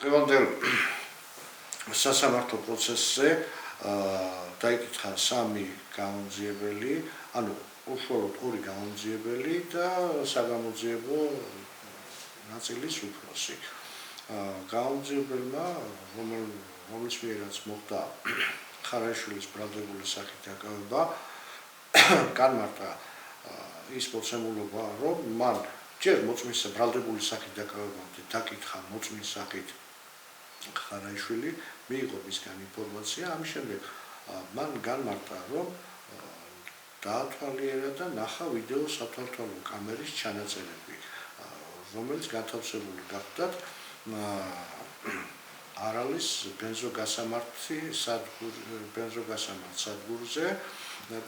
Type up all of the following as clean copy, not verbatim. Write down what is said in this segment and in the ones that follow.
დღევანდელ სასამართლო პროცესზე დაიკითხა 3 გამომძიებელი, ანუ უშუალოდ 2 გამომძიებელი და საგამოძიებო ნაწილის უფროსი. გამომძიებელმა, რომლის მიერაც მოხდა ხარაიშვილის ბრალდებული სახით დაკავება, განმარტა ის მოცემულობა, რომ მან ჯერ მოწმის ბრალდებული სახით დაკავებამდე დაკითხა მოწმის სახით ხარაიშვილი, მიიღო მისგან ინფორმაცია, ამის შემდეგ მან განმარტა, რომ დაათვალიერა და ნახა ვიდეო სათვალთვალო კამერის ჩანაწერები, რომელიც გათავსებული გახდათ არალის ბენზოგასამართი სადგურზე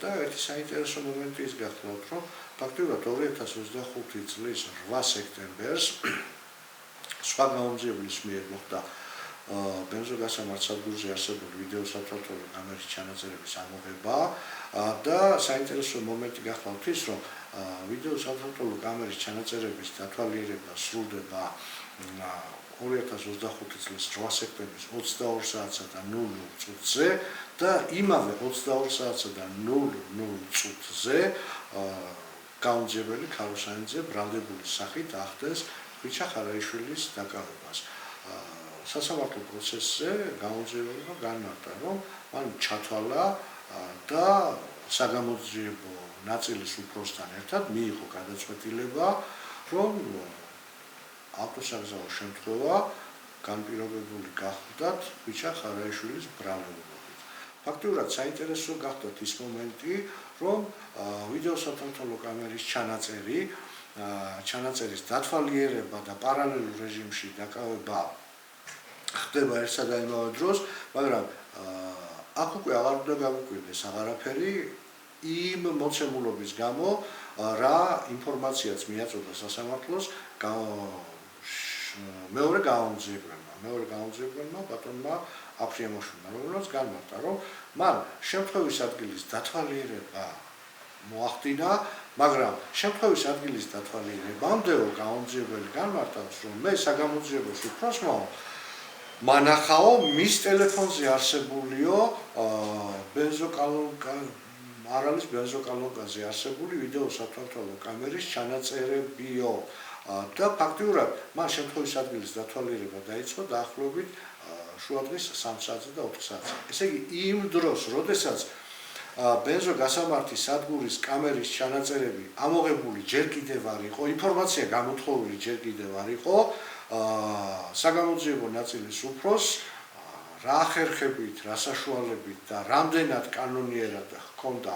და ერთი საინტერესო მომენტი ის გახლავთ, რომ ფაქტობრივად 2025 წლის 8 სექტემბერს სხვა გამომძიებლის მიერ მოხდა ბენზოგასამართ სადგურზე არსებული ვიდეო სათვალთვალო კამერის ჩანაწერების ამოღება და საინტერესო მომენტი გახლავთ ის, რომ ვიდეო სათვალთვალო კამერის ჩანაწერების დათვალიერება სრულდება 2025 წლის 8 სექტემბრის 22 საათსა და 00 წუთზე და იმავე 22 საათსა და 00 წუთზე გამომძიებელი ქაროსანიძე ბრალდებული სახით ახდენს ხვიჩა ხარაიშვილის დაკავებას. სასამართლო პროცესზე გამომძიებელმა განმარტა, რომ მან ჩათვალა და საგამოძიებო ნაწილის უფროსთან ერთად მიიღო გადაწყვეტილება, რომ ავტოსაგზაო შემთხვევა განპირობებული გახდათ ხვიჩა ხარაიშვილის ბრალდებით. ფაქტობრივად საინტერესო გახდათ ის მომენტი, რომ ვიდეო სათვალთვალო კამერის ჩანაწერის დათვალიერება და პარალელურ რეჟიმში დაკავება ხდება ერთსა და იმავე დროს, მაგრამ აქ უკვე აღარ უნდა გავუკვირდეს აღარაფერი იმ მოცემულობის გამო, რა ინფორმაციაც მიაწოდა სასამართლოს მეორე გამომძიებელმა ბატონმა აფრიამოშვილმა, რომელმაც განმარტა, რომ მან შემთხვევის ადგილის დათვალიერება მოახდინა, მაგრამ შემთხვევის ადგილის დათვალიერებამდეო გამომძიებელი განმარტავს, რომ მე საგამოძიებოს უფროსმო მანახაო მის ტელეფონზე არსებულიო არალის ბენზოკალონკაზე არსებული ვიდეო სათვალთვალო კამერის ჩანაწერებიო და ფაქტობრივად მან შემთხვევის ადგილის დათვალიერება დაიწყო დაახლოებით შუადღის 3 საათზე და 4 საათზე. ესე იგი, იმ დროს, როდესაც ბენზოგასამართის სადგურის კამერის ჩანაწერები ამოღებული ჯერ კიდევ არ იყო, ინფორმაცია გამოთხოვილი ჯერ კიდევ არ იყო, საგამოძიებო ნაწილის უფროსს რა ხერხებით, რა საშუალებით და რამდენად კანონიერად ჰქონდა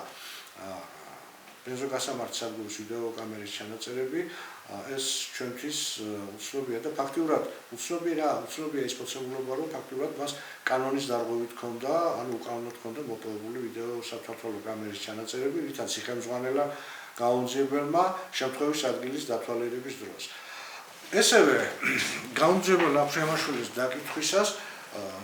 ბენზოგასამართის სადგურის ვიდეო კამერის ჩანაწერები, ეს ჩვენთვის უცნობია და ფაქტობრივად უცნობია ის მოცემულობა, რომ ფაქტობრივად მას კანონის დარღვევით ჰქონდა, ანუ უკანონოდ ჰქონდა მოპოვებული ვიდეო სათვალთვალო კამერის ჩანაწერები, რითაც იხელმძღვანელა გამომძიებელმა შემთხვევის ადგილის დათვალიერების დროს. ესევე გამომძიებელ აფრიამაშვილის დაკითხვისას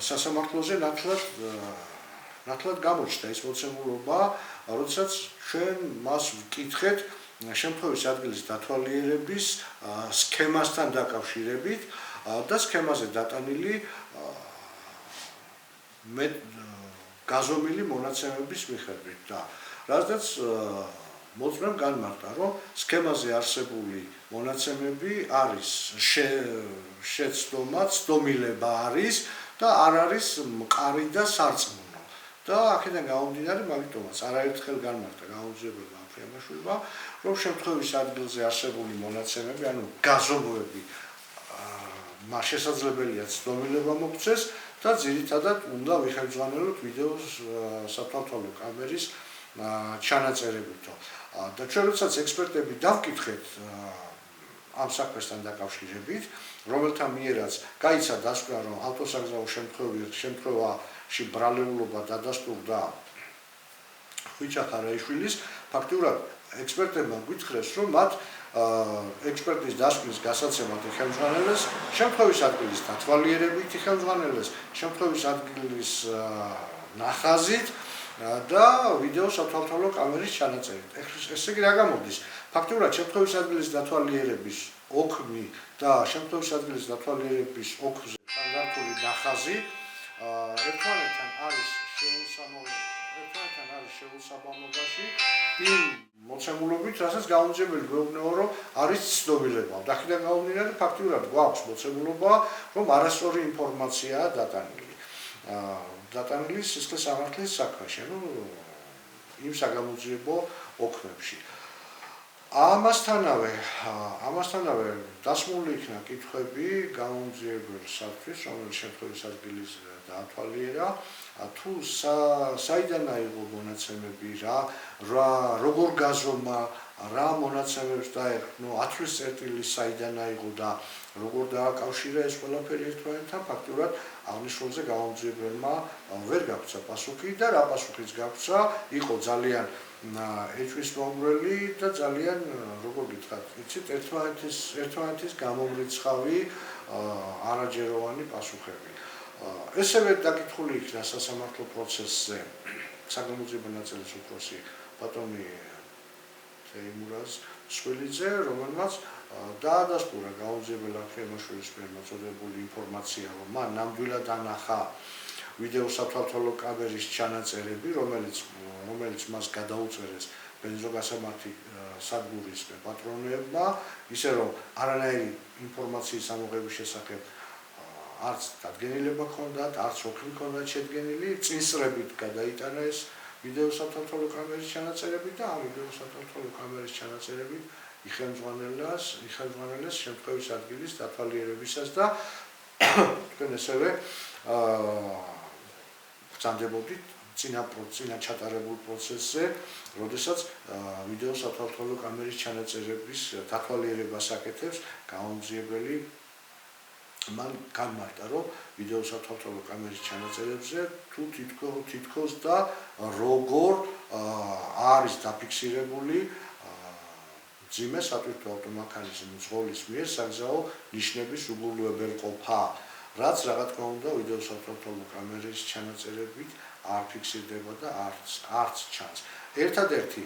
სასამართლოზე ნათლად გამოჩნდა ის მოცემულობა, როდესაც ჩვენ მას ვკითხეთ შემთხვევის ადგილის დათვალიერების სქემასთან დაკავშირებით და სქემაზე დატანილი გაზომილი მონაცემების მიხედვით და რადგან მოწმემ განმარტა, რომ სქემაზე არსებული მონაცემები არის შეცდომა, ცდომილება არის და არ არის მყარი და სარწმუნო. და აქედან გამომდინარე, მაგიტომაც არაერთხელ განმარტა გამომძიებელმა აფრიამაშვილმა, რომ შემთხვევის ადგილზე არსებული მონაცემები, ანუ გაზომვები, შესაძლებელია ცდომილება მოქცეს და ძირითადად უნდა ვიხელმძღვანელოთ ვიდეო სათვალთვალო კამერის ჩანაწერებითო. და ჩვენ როდესაც ექსპერტები დავკითხეთ ამ საქმესთან დაკავშირებით, რომელთა მიერაც გაიცა დასკვნა, რომ ავტოსაგზაო შემთხვევაში ბრალეულობა დადასტურდა ხვიჩა ხარაიშვილის, ფაქტობრივად ექსპერტებმა გვითხრეს, რომ მათ ექსპერტის დასკვნის გასაცემად იხელმძღვანელეს, შემთხვევის ადგილის დათვალიერებით იხელმძღვანელეს, შემთხვევის ადგილის ნახაზით და ვიდეო სათვალთვალო კამერის ჩანაწერით. ესე იგი, რა გამოდის? ფაქტობრივად შემთხვევის ადგილის დათვალიერების ოქმი და შემთხვევის ადგილის დათვალიერების ოქრზე ხაზი ერთმანეთთან არის შეუსაბამობაში იმ მოცემულობით, რასაც გამომძიებელი გვეუბნება, რომ არის ცნობილება. აქედან გამომდინარე, ფაქტიურად გვაქვს მოცემულობა, რომ არასწორი ინფორმაციაა დატანილი სისხლის სამართლის საქმეში, იმ საგამოძიებო ოქმებში. ამასთანავე დასმული იქნა კითხვები გამომძიებელსათვის, რომელიც შემთხვევის ადგილის დაათვალიერა, თუ საიდან აიღო მონაცემები, როგორ გაზომა, რა მონაცემებს დაერქნო, ათვლის წერტილი საიდან აიღო და როგორ დააკავშირა ეს ყველაფერი ერთმანეთთან, ფაქტურად აღნიშნულზე გამომძიებელმა ვერ გაგვცა პასუხი და რა პასუხიც გაგვცა, იყო ძალიან ეჭვისმომგვრელი და ძალიან, როგორ გითხრათ, იცით, ერთმანეთის გამომრიცხავი არაჯეროვანი პასუხები. ესევე დაკითხული იქნა სასამართლო პროცესზე საგამოძიებო ნაწილის უფროსი ბატონი თეიმურაზ სხვილიძე, რომელმაც დაადასტურა გამომძიებელ არქიემაშვილის მიერ მოწოდებული ინფორმაცია, რომ მან ნამდვილად ანახა ვიდეო სათვალთვალო კამერის ჩანაწერები, რომელიც მას გადაუწერეს ბენზოგასამართი სადგურის პატრონებმა, ისე რომ არანაირი ინფორმაციის ამოღების შესახებ არც დადგენილება ჰქონდათ, არც ოქრი ჰქონდათ შედგენილი, წინსრებით გადაიტანა ეს ვიდეო სათვალთვალო კამერის ჩანაწერები და ამ ვიდეო სათვალთვალო კამერის ჩანაწერებით იხელმძღვანელეს შემთხვევის ადგილის დათვალიერებისას და თქვენ ესევე ბრძანდებოდით წინა ჩატარებულ პროცესზე, როდესაც ვიდეო სათვალთვალო კამერის ჩანაწერების დათვალიერებას აკეთებს გამომძიებელი მან განმარტა, რომ ვიდეო სათვალთვალო კამერის ჩანაწერებზე თუ თითქოს და როგორ არის დაფიქსირებული მძიმე სატვირთო ავტომანქანის მძღოლის მიერ საგზაო ნიშნების უგულებელყოფა, რაც რა თქმა უნდა ვიდეო სათვალთვალო კამერის ჩანაწერებით არ ფიქსირდება და არც ჩანს. ერთადერთი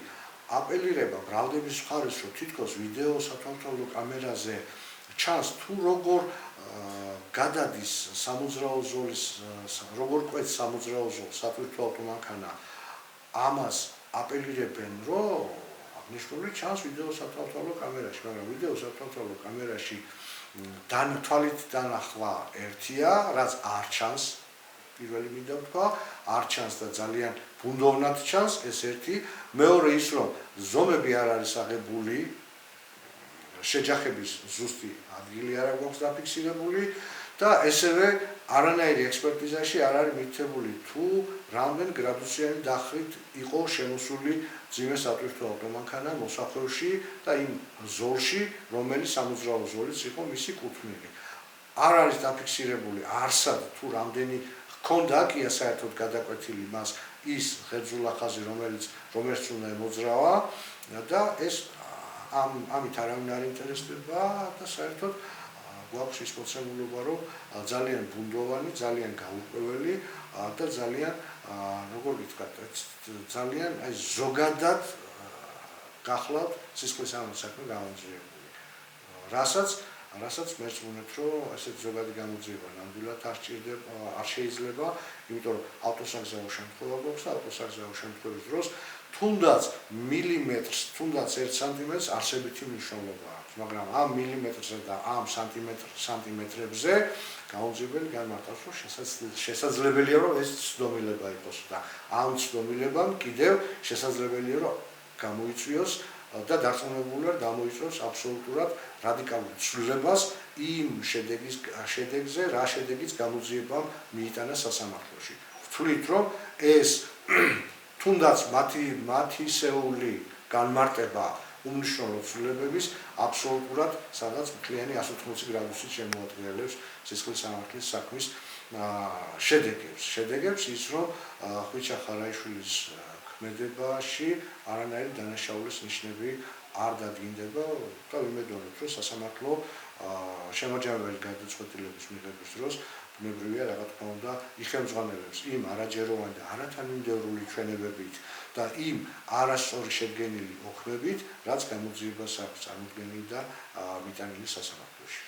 აპელირება ბრალდების მხარეს, რომ თითქოს ვიდეო სათვალთვალო კამერაზე ჩანს თუ როგორ გადადის სამოძრაო ზოლის, როგორ კვეთს სამოძრაო ზოლს სატვირთო ავტომანქანა, ამას აპელირებენ, რომ აღნიშნული ჩანს ვიდეო სათვალთვალო კამერაში, მაგრამ ვიდეო სათვალთვალო კამერაში თვალით დანახვა ერთია, რაც არ ჩანს, პირველი მინდა ვთქვა, არ ჩანს და ძალიან ბუნდოვნად ჩანს, ეს ერთი, მეორე ის, რომ ზომები არ არის აღებული, შეჯახების ზუსტი ადგილი არ აქვს დაფიქსირებული და ესევე არანაირი ექსპერტიზაში არ არის მითითებული, თუ რამდენ გრადუსიანი დახრით იყო შემოსული მძიმე სატვირთო ავტომანქანა მოსახლეში და იმ ზოლში, რომელიც სამოძრაო ზოლიც იყო მისი კუთვნილი. არ არის დაფიქსირებული არსად თუ რამდენი ჰქონდა კია საერთოდ გადაკვეთილი მას ის ღერძულა ხაზი, რომელიც უნდა ემოძრავა და ეს ამით არავინ არ ინტერესდება და საერთოდ გვაქვს ის მოცემულობა, რომ ძალიან ბუნდოვანი, ძალიან გაურკვეველი და ძალიან, როგორ გითხრათ, ძალიან ზოგადად გახლავთ სისხლის სამართლის საქმე გამომძიებული. რასაც მეც ვუნეთ, რომ ესეთ ზოგადი გამოძიება ნამდვილად არ შეიძლება, იმიტომ რომ ავტოსაგზაო შემთხვევა გვაქვს და ავტოსაგზაო შემთხვევის დროს თუნდაც მილიმეტრს, თუნდაც 1 სანტიმეტრს არსებითი მნიშვნელობა აქვს, მაგრამ ამ მილიმეტრზე და ამ სანტიმეტრებზე გამომძიებელი განმარტავს, რომ შესაძლებელია, რომ ეს ცდომილება იყოს და ამ ცდომილებამ კიდევ შესაძლებელია, რომ გამოიწვიოს და დარწმუნებულად გამოიწვევს აბსოლუტურად რადიკალურ ცვლილებას იმ შედეგზე, რა შედეგიც გამოძიებამ მიიტანა სასამართლოში. ვთვლით, რომ ეს თუნდაც მათისეული განმარტება უმნიშვნელო ცვლილებების აბსოლუტურად სადაც მთლიანი 180 გრადუსით შემოადგენელებს სისხლის სამართლის საქმის შედეგებს ის, რომ ხვიჩა ხარაიშვილის ქმედებაში არანაირი დანაშაულის ნიშნები არ დადგინდება და ვიმედოვნებთ, რომ სასამართლო შემაჯამებელი გადაწყვეტილების მიღების დროს ბუნებრივია, რა თქმა უნდა, იხელმძღვანელებს იმ არაჯეროვანი და არათანმიმდევრული ჩვენებებით და იმ არასწორი შედგენილი ოქმებით, რაც გამოძიებას აქვს წარმოქმნილი და მიტანილი სასამართლოში.